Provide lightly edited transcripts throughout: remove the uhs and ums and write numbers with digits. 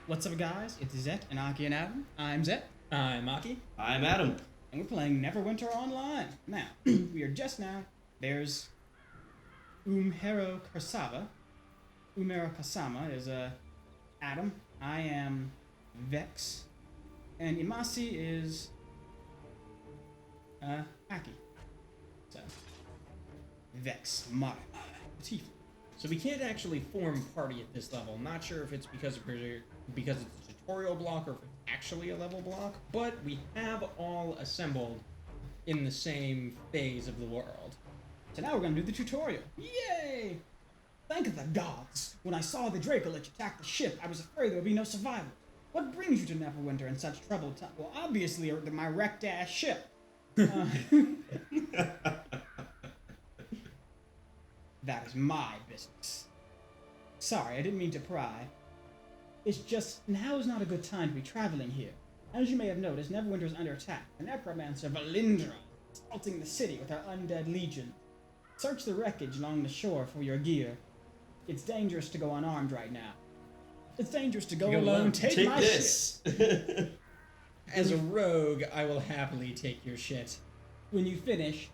What's up, guys? It's Zet and Aki and Adam. I'm Zet. I'm Aki. I'm Adam. And we're playing Neverwinter Online. Now, we are just now. There's Umhero Kasava. Umero Kasama is Adam. I am Vex. And Imasi is Aki. So, Vex, Mara, Tifa. So we can't actually form party at this level. Not sure if it's because it's a tutorial block or if it's actually a level block, but we have all assembled in the same phase of the world. So now we're going to do the tutorial. Yay! Thank the gods! When I saw the Dracoliches attack the ship, I was afraid there would be no survivors. What brings you to Neverwinter in such troubled time? Well, obviously, my wrecked-ass ship. That is my business. Sorry, I didn't mean to pry. It's just, now is not a good time to be traveling here. As you may have noticed, Neverwinter is under attack. The necromancer Valindra is assaulting the city with her undead legion. Search the wreckage along the shore for your gear. It's dangerous to go unarmed right now. It's dangerous to go alone. Take my this. shit. As a rogue, I will happily take your shit. When you finish,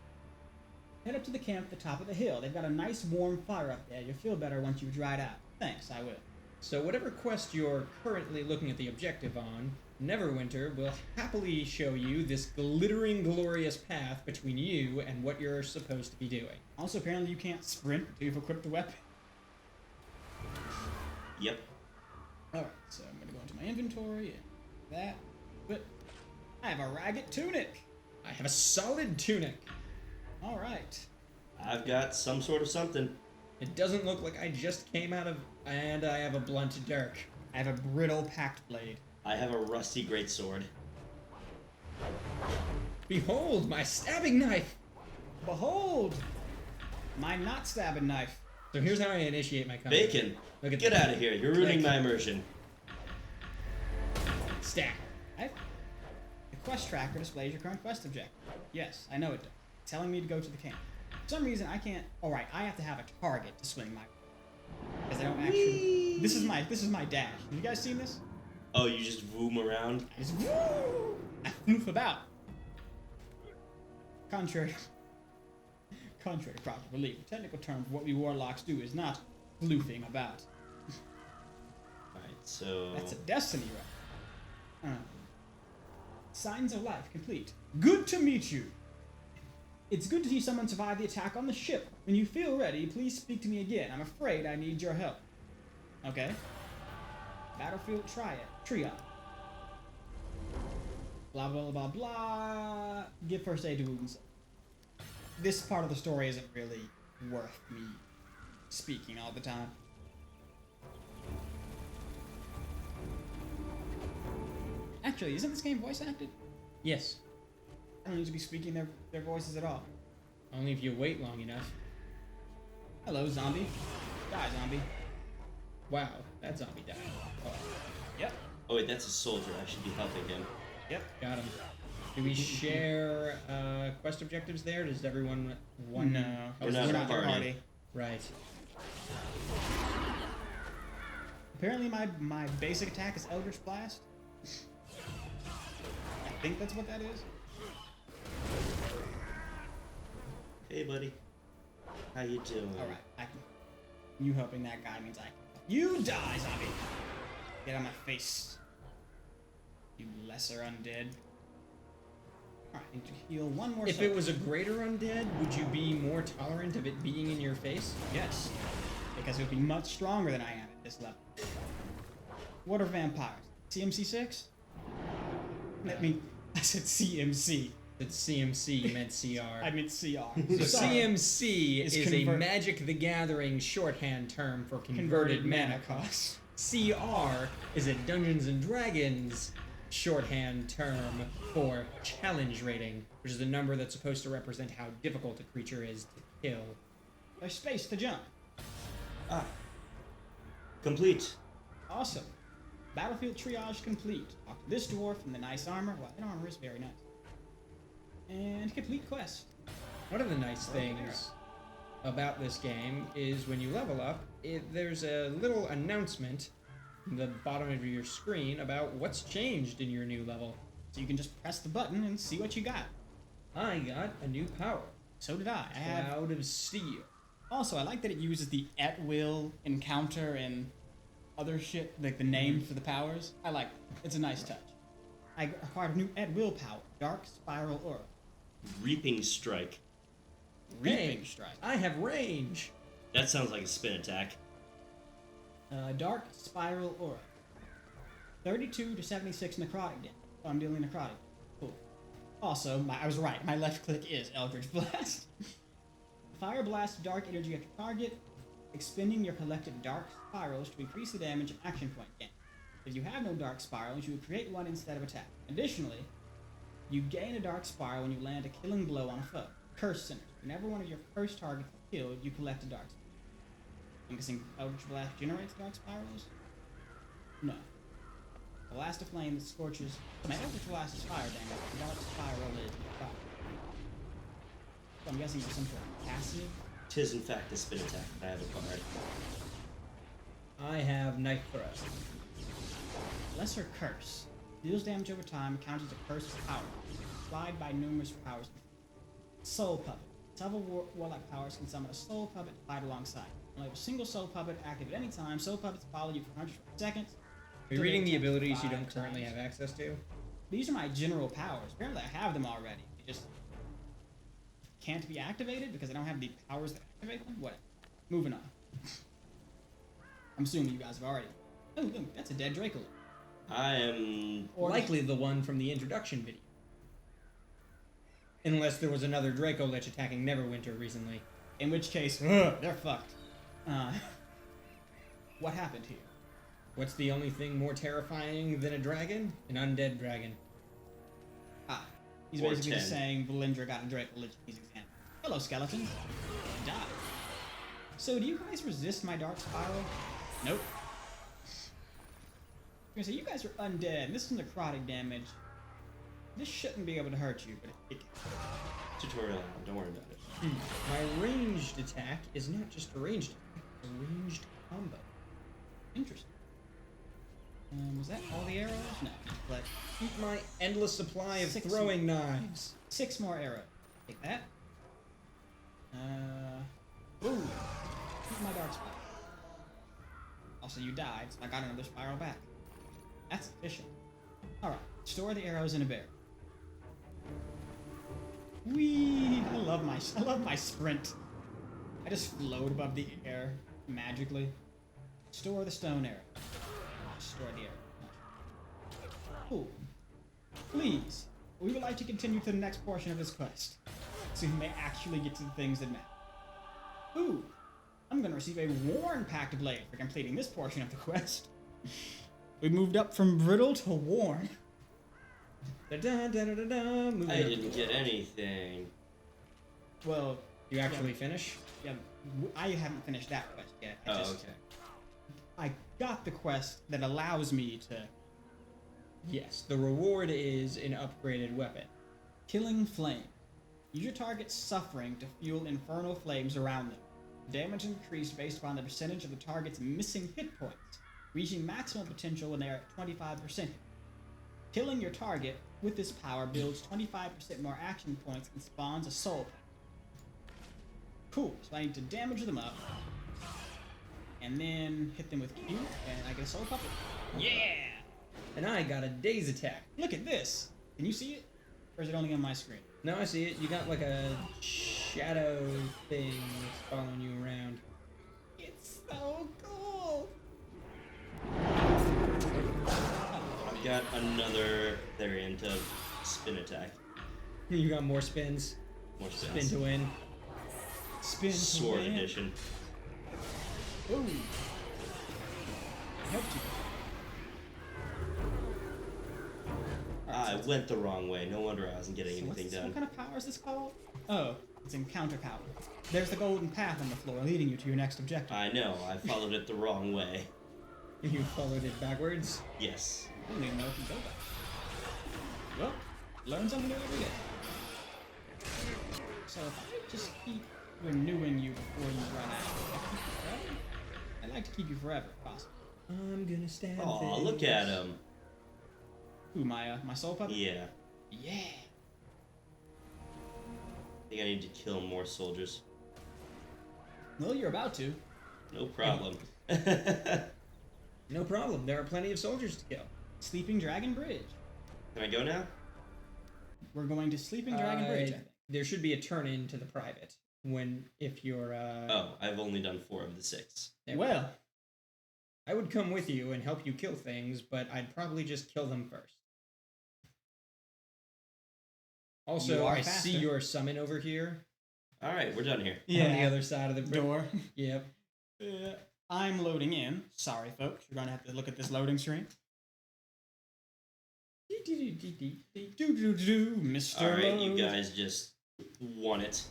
head up to the camp at the top of the hill. They've got a nice warm fire up there. You'll feel better once you've dried out. Thanks, I will. So whatever quest you're currently looking at the objective on, Neverwinter will happily show you this glittering, glorious path between you and what you're supposed to be doing. Also, apparently you can't sprint until you've equipped the weapon. Yep. Alright, so I'm going to go into my inventory and that. But I have a ragged tunic. I have a solid tunic. Alright. I've got some sort of something. It doesn't look like I just came out of... And I have a blunt dirk. I have a brittle packed blade. I have a rusty greatsword. Behold, my stabbing knife! Behold! My not stabbing knife. So here's how I initiate my combat. Bacon, Look at get that. out of here. You're ruining my immersion. Stab. The quest tracker displays your current quest objective. Yes, I know it does. It's telling me to go to the camp. For some reason, I can't... Alright, I have to have a target to swing my... Because I don't actually... This is my dash. Have you guys seen this? Oh, you just boom around? I just... I floof about. Contrary to proper belief, the technical term for what we warlocks do is not floofing about. Alright, so... That's a destiny right. Signs of life complete. Good to meet you. It's good to see someone survive the attack on the ship. When you feel ready, please speak to me again. I'm afraid I need your help. Okay. Battlefield triage. Blah, blah, blah, blah. Give first aid to wounds. This part of the story isn't really worth me speaking all the time. Actually, isn't this game voice acted? Yes. I don't need to be speaking their voices at all. Only if you wait long enough. Hello, zombie. Die, zombie. Wow, that zombie died. Oh, Yep. Oh wait, that's a soldier. I should be helping him. Yep. got him. Do we share quest objectives there? Does everyone want? No. We're not a your party. Right. Apparently my basic attack is Eldritch Blast. I think that's what that is. Hey, buddy. How you doing? Alright, I can. You helping that guy means I can. You die, zombie! Get out of my face. You lesser undead. Alright, need to heal one more If soul. it was a greater undead, would you be more tolerant of it being in your face? Yes. Because it would be much stronger than I am at this level. What are vampires? CMC 6? I said CMC. It's CMC, you meant CR. I meant CR. So Sorry. CMC is a Magic the Gathering shorthand term for converted mana cost. CR is a Dungeons and Dragons shorthand term for challenge rating, which is a number that's supposed to represent how difficult a creature is to kill. There's space to jump. Ah. Complete. Awesome. Battlefield triage complete. Talk to this dwarf in the nice armor. Well, that armor is very nice. And complete quest. One of the nice things about this game is when you level up, there's a little announcement the bottom of your screen about what's changed in your new level. So you can just press the button and see what you got. I got a new power. So did I. Cloud of Steel. Also, I like that it uses the at-will encounter and other shit, like the name for the powers. I like it. It's a nice touch. I acquired a new at-will power, Dark Spiral Aura. Reaping Strike. Reaping Strike. I have range. That sounds like a spin attack. Dark Spiral Aura. 32 to 76 necrotic damage. So I'm dealing necrotic. Cool. Also, I was right. My left click is Eldritch Blast. Fire Blast dark energy at your target, expending your collected dark spirals to increase the damage and action point gain. If you have no dark spirals, you would create one instead of attack. Additionally, you gain a dark spiral when you land a killing blow on a foe. Curse Center. Whenever one of your first targets is killed, you collect a dark spiral. I'm guessing Eldritch Blast generates dark spirals? No. Blast of Flame that scorches. My Eldritch Blast is fire damage. The dark spiral is fire. So I'm guessing it's some sort of passive. Tis in fact a spin attack that I have acquired. I have Knife Thrust. Lesser Curse. Deals damage over time, counts as a curse power. Applied by numerous powers. Soul Puppet. Several warlock powers can summon a soul puppet to fight alongside. Only have a single soul puppet active at any time. Soul puppets follow you for 100 seconds. Are you reading the abilities you don't currently have access to? These are my general powers. Apparently I have them already. They just can't be activated because I don't have the powers that activate them. Whatever. Moving on. I'm assuming you guys have already. Oh, look, that's a dead Draco. I am Likely the one from the introduction video. Unless there was another Dracolich attacking Neverwinter recently. In which case, they're fucked. What happened here? What's the only thing more terrifying than a dragon? An undead dragon. He's Or basically 10. just saying Valindra got a Dracolich. He's example. Hello, skeleton. Die. So, do you guys resist my dark spiral? Nope. I'm gonna say you guys are undead. This is necrotic damage. This shouldn't be able to hurt you, but it can. tutorial. Don't worry about it. My ranged attack is not just a ranged attack, it's a ranged combo. Interesting. Was that all the arrows? No. But Keep my endless supply of 6 throwing knives. 6 more arrows. Take that. Ooh. Keep my dark spiral. Also, you died, so I got another spiral back. That's efficient. Alright. Store the arrows in a barrel. Whee! I love my sprint. I just float above the air magically. Store the stone arrow. Store the arrow. Cool. Please, we would like to continue to the next portion of this quest, so we may actually get to the things that matter. Ooh, I'm gonna receive a worn packed blade for completing this portion of the quest. We moved up from brittle to worn. I didn't get anything. Well, You actually finish? yeah, I haven't finished that quest yet. Okay. I got the quest that allows me to Yes, the reward is an upgraded weapon. Killing Flame. Use your target's suffering to fuel infernal flames around them. Damage increased based upon the percentage of the target's missing hit points, reaching maximum potential when they are at 25%. Killing your target with this power builds 25% more action points and spawns a soul point. Cool, so I need to damage them up, and then hit them with Q, and I get a soul puppet. Yeah! And I got a daze attack. Look at this! Can you see it? Or is it only on my screen? No, I see it. You got like a shadow thing that's following you around. It's so cool! I've got another variant of spin attack. You got more spins. More Spin spins. to win. Spin to Sword win. edition. Ooh. I helped you. I went the wrong way. No wonder I wasn't getting anything What done. kind of power is this called? Oh, it's encounter power. There's the golden path on the floor leading you to your next objective. I know. I followed it the wrong way. You followed it backwards. Yes. I don't even know if you go back. Well, learn something new every day. So if I just keep renewing you before you run out, I keep you forever? I'd like to keep you forever, if possible. I'm gonna stab Oh, look at him. Who, my soul puppet? Yeah. Yeah. I think I need to kill more soldiers. Well, you're about to. No problem. No problem. There are plenty of soldiers to kill. Sleeping Dragon Bridge. Can I go now? We're going to Sleeping Dragon Bridge, I think. There should be a turn in to the private if you're. Oh, I've only done 4 of the 6. Well, I would come with you and help you kill things, but I'd probably just kill them first. Also, I see your summon over here. All right, we're done here. Yeah. On the other side of the door. Yep. I'm loading in. Sorry, folks. You're going to have to look at this loading screen. Mr. All right, Load. you guys just won it.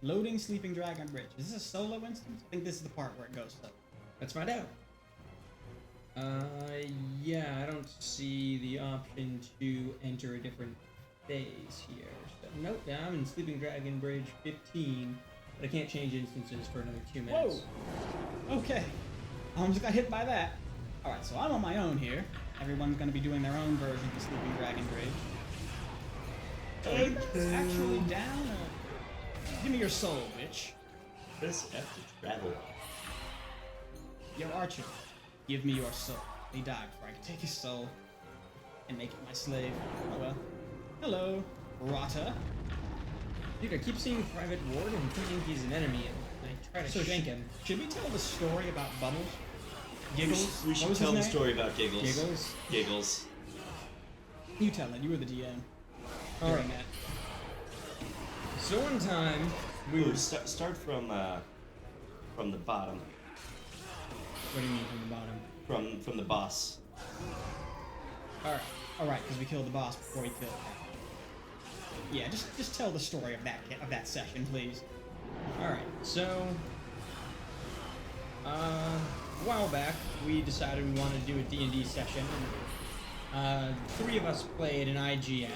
Loading Sleeping Dragon Bridge. Is this a solo instance? I think this is the part where it goes solo. Let's find out. Yeah, I don't see the option to enter a different phase here. So, nope, yeah, I'm in Sleeping Dragon Bridge 15, but I can't change instances for another 2 minutes. Whoa! Okay. I almost got hit by that. Alright, so I'm on my own here. Everyone's going to be doing their own version of the Sleeping Dragon Bridge. It's actually down. Give me your soul, bitch. Press F to travel. Yo, Archer, give me your soul. He died before I could take his soul and make it my slave. Oh well. Hello, Rata. Dude, I keep seeing Private Ward and thinking he's an enemy, and I try to shank him. Should we tell the story about Bubbles? Giggles? We should tell the story about Giggles. Giggles? Giggles. You tell it. You were the DM. Alright. So one time, Ooh, start from the bottom. What do you mean from the bottom? From the boss. Alright, because we killed the boss before we killed him. Yeah, just tell the story of that session, please. Alright, so a while back we decided we wanted to do a D&D session. 3 of us played an IGM.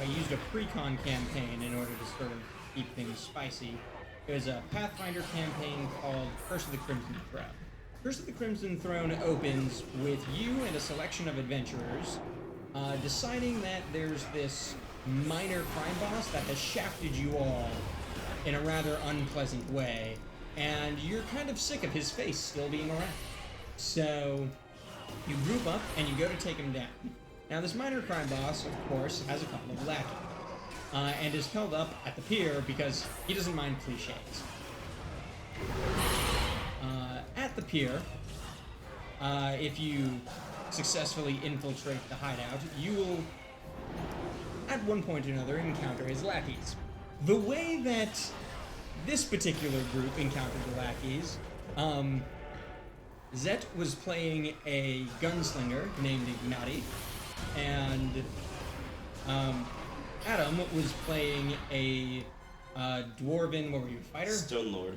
I used a pre-con campaign in order to sort of keep things spicy. It was a Pathfinder campaign called Curse of the Crimson Throne. Curse of the Crimson Throne opens with you and a selection of adventurers deciding that there's this minor crime boss that has shafted you all in a rather unpleasant way, and you're kind of sick of his face still being around. So you group up and you go to take him down. Now this minor crime boss, of course, has a couple of lackeys, and is held up at the pier because he doesn't mind cliches. At the pier, if you successfully infiltrate the hideout, you will, at one point or another, encounter his lackeys. The way that this particular group encountered the lackeys, Zet was playing a gunslinger named Ignati, and Adam was playing a dwarven, what were you, fighter? Stone Lord.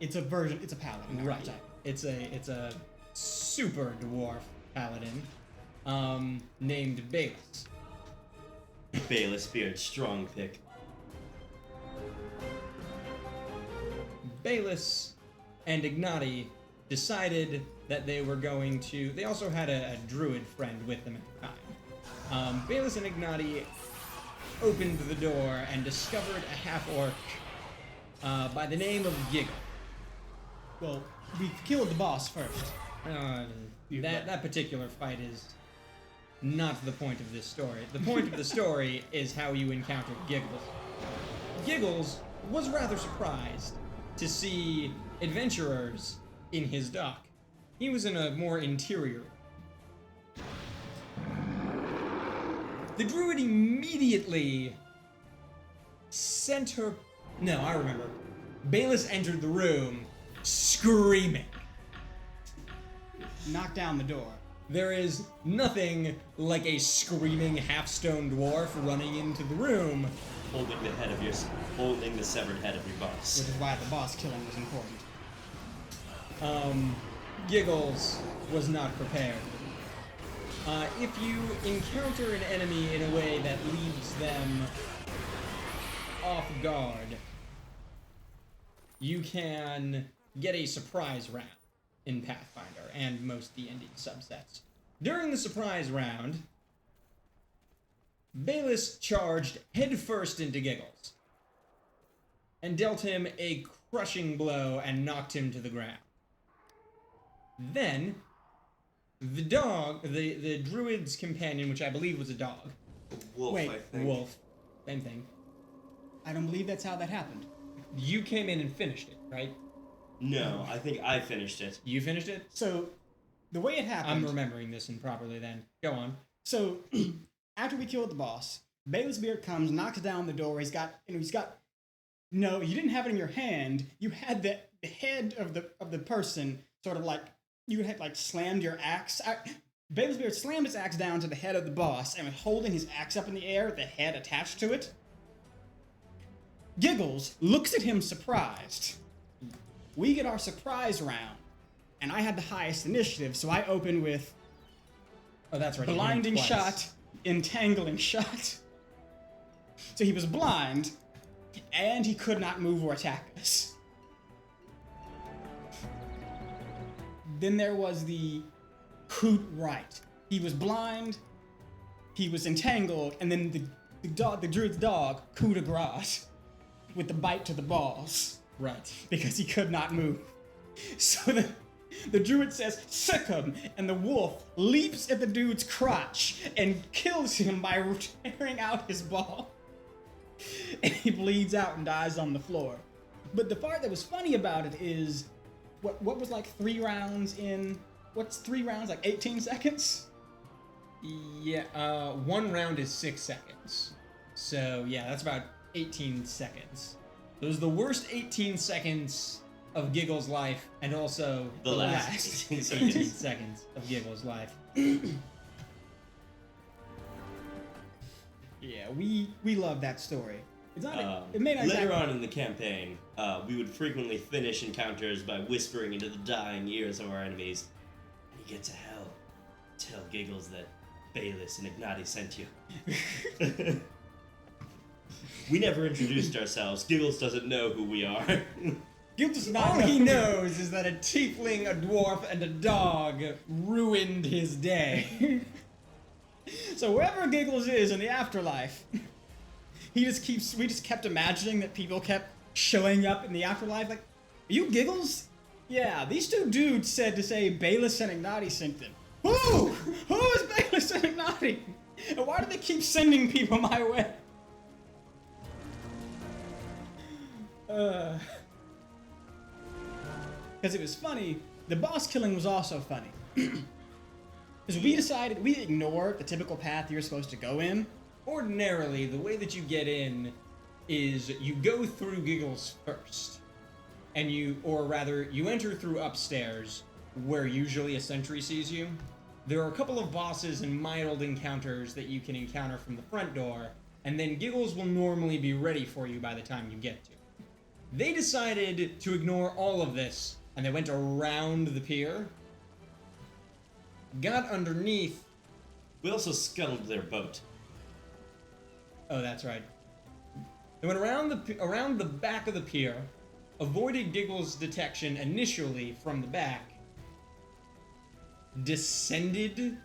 It's a version. It's a paladin. Right. It's a super dwarf paladin named Bayless. Bayless Beard, strong pick. Bayless and Ignati decided that they were going to. They also had a druid friend with them at the time. Bayless and Ignati opened the door and discovered a half-orc by the name of Giggle. Well, we killed the boss first. That particular fight is not the point of this story. The point of the story is how you encountered Giggles. Giggles was rather surprised to see adventurers in his dock. He was in a more interior. The druid immediately sent her... No, I remember. Bayless entered the room screaming. Knock down the door. There is nothing like a screaming half-stone dwarf running into the room. Holding the severed head of your boss. Which is why the boss killing was important. Giggles was not prepared. If you encounter an enemy in a way that leaves them off guard, you can get a surprise round. in Pathfinder and most D&D subsets. During the surprise round, Bayless charged headfirst into Giggles and dealt him a crushing blow and knocked him to the ground. Then, the dog, the druid's companion, which I believe was a dog. Wolf, Wait, I think. Wolf. Same thing. I don't believe that's how that happened. You came in and finished it, right? No, I think I finished it. You finished it? So, the way it happened... I'm remembering this improperly then. Go on. So, after we killed the boss, Bayless Beard comes, knocks down the door. He's got... No, you didn't have it in your hand. You had the head of the person sort of like... You had like slammed your axe. Bayless Beard slammed his axe down to the head of the boss and was holding his axe up in the air with the head attached to it. Giggles looks at him surprised. We get our surprise round, and I had the highest initiative, so I open with Oh, that's right. blinding shot, entangling shot. So he was blind, and he could not move or attack us. Then there was the coot right. He was blind, he was entangled, and then the druid's dog, coup de grace, with the bite to the balls. Right. Because he could not move. So the druid says, "Sick him," and the wolf leaps at the dude's crotch and kills him by tearing out his ball. And he bleeds out and dies on the floor. But the part that was funny about it is, what was like 3 rounds in... What's 3 rounds? Like 18 seconds? Yeah, 1 round is 6 seconds. So, yeah, that's about 18 seconds. Those are the worst 18 seconds of Giggle's life, and also The last 18 18 seconds of Giggle's life. Yeah, we love that story. It's not. It may not Later exactly- on in the campaign, we would frequently finish encounters by whispering into the dying ears of our enemies, "When you get to hell, tell Giggles that Bayless and Ignati sent you." We never introduced ourselves. Giggles doesn't know who we are. Giggles does not All know he who- knows is that a tiefling, a dwarf, and a dog ruined his day. So wherever Giggles is in the afterlife, we just kept imagining that people kept showing up in the afterlife. Like, "Are you Giggles?" "Yeah, these 2 dudes said to say Bayless and Ignati sent them." Who? Who is Bayless and Ignati? And why do they keep sending people my way? Because it was funny. The boss killing was also funny. Because we decided we ignore the typical path you're supposed to go in. Ordinarily, the way that you get in is you go through Giggles first. And you enter through upstairs, where usually a sentry sees you. There are a couple of bosses and mild encounters that you can encounter from the front door, and then Giggles will normally be ready for you by the time you get to it. They decided to ignore all of this, and they went around the pier, got underneath. We also scuttled their boat. Oh, that's right. They went around the back of the pier, avoided Giggles' detection initially from the back, descended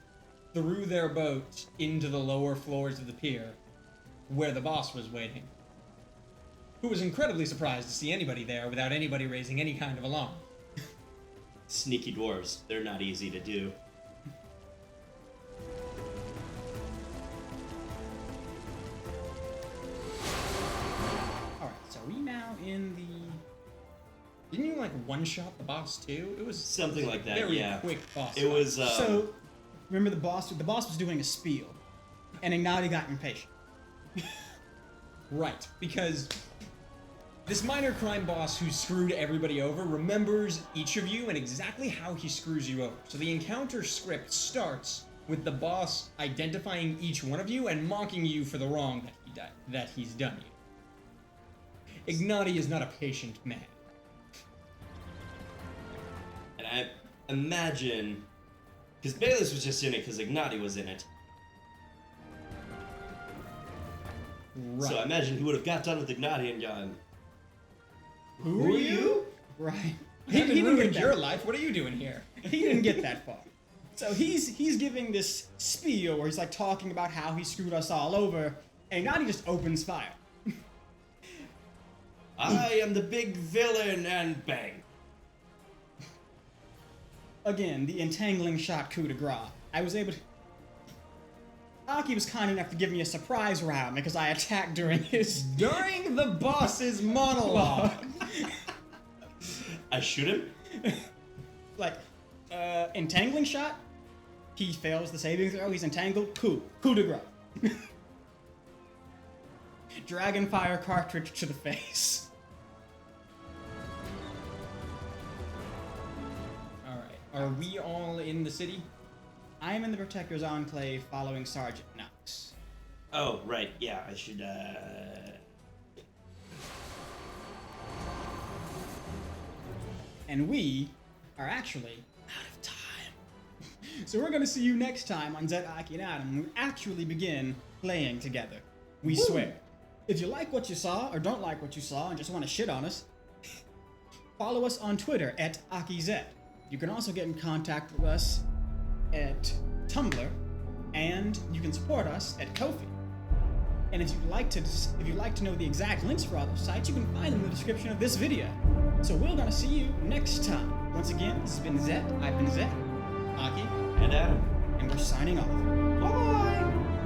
through their boat into the lower floors of the pier, where the boss was waiting, who was incredibly surprised to see anybody there without anybody raising any kind of alarm. Sneaky dwarves. They're not easy to do. Alright, so are we now in the... Didn't you like one-shot the boss too? It was Something like that, very yeah. quick boss. It was, So, remember the boss was doing a spiel. And Ignati got impatient. Right, because this minor crime boss who screwed everybody over remembers each of you and exactly how he screws you over. So the encounter script starts with the boss identifying each one of you and mocking you for the wrong that he's done you. Ignati is not a patient man. And I imagine... Because Bayless was just in it because Ignati was in it. Right. So I imagine he would have got done with Ignati and gone, Who are you? Right. He didn't ruined get your that. life. What are you doing here? He didn't get that far. So he's giving this spiel where he's like talking about how he screwed us all over, and Ignati just opens fire. I am the big villain, and bang. Again, the entangling shot coup de grace. I was able to... Aki was kind enough to give me a surprise round because I attacked during his... During the boss's monologue. I shoot him? Like, entangling shot? He fails the saving throw, he's entangled, coup de grace. Dragon fire cartridge to the face. Are we all in the city? I am in the Protector's Enclave following Sergeant Knox. Oh, right. Yeah, I should, And we are actually out of time. So we're gonna see you next time on Zed, Aki, and Adam when we actually begin playing together. We swear. If you like what you saw, or don't like what you saw, and just want to shit on us, follow us on Twitter at AkiZ. You can also get in contact with us at Tumblr, and you can support us at Ko-fi. And if you'd like to know the exact links for all those sites, you can find them in the description of this video. So we're gonna see you next time. Once again, this has been Zed. I've been Zed, Aki, and Adam. and we're signing off. Bye.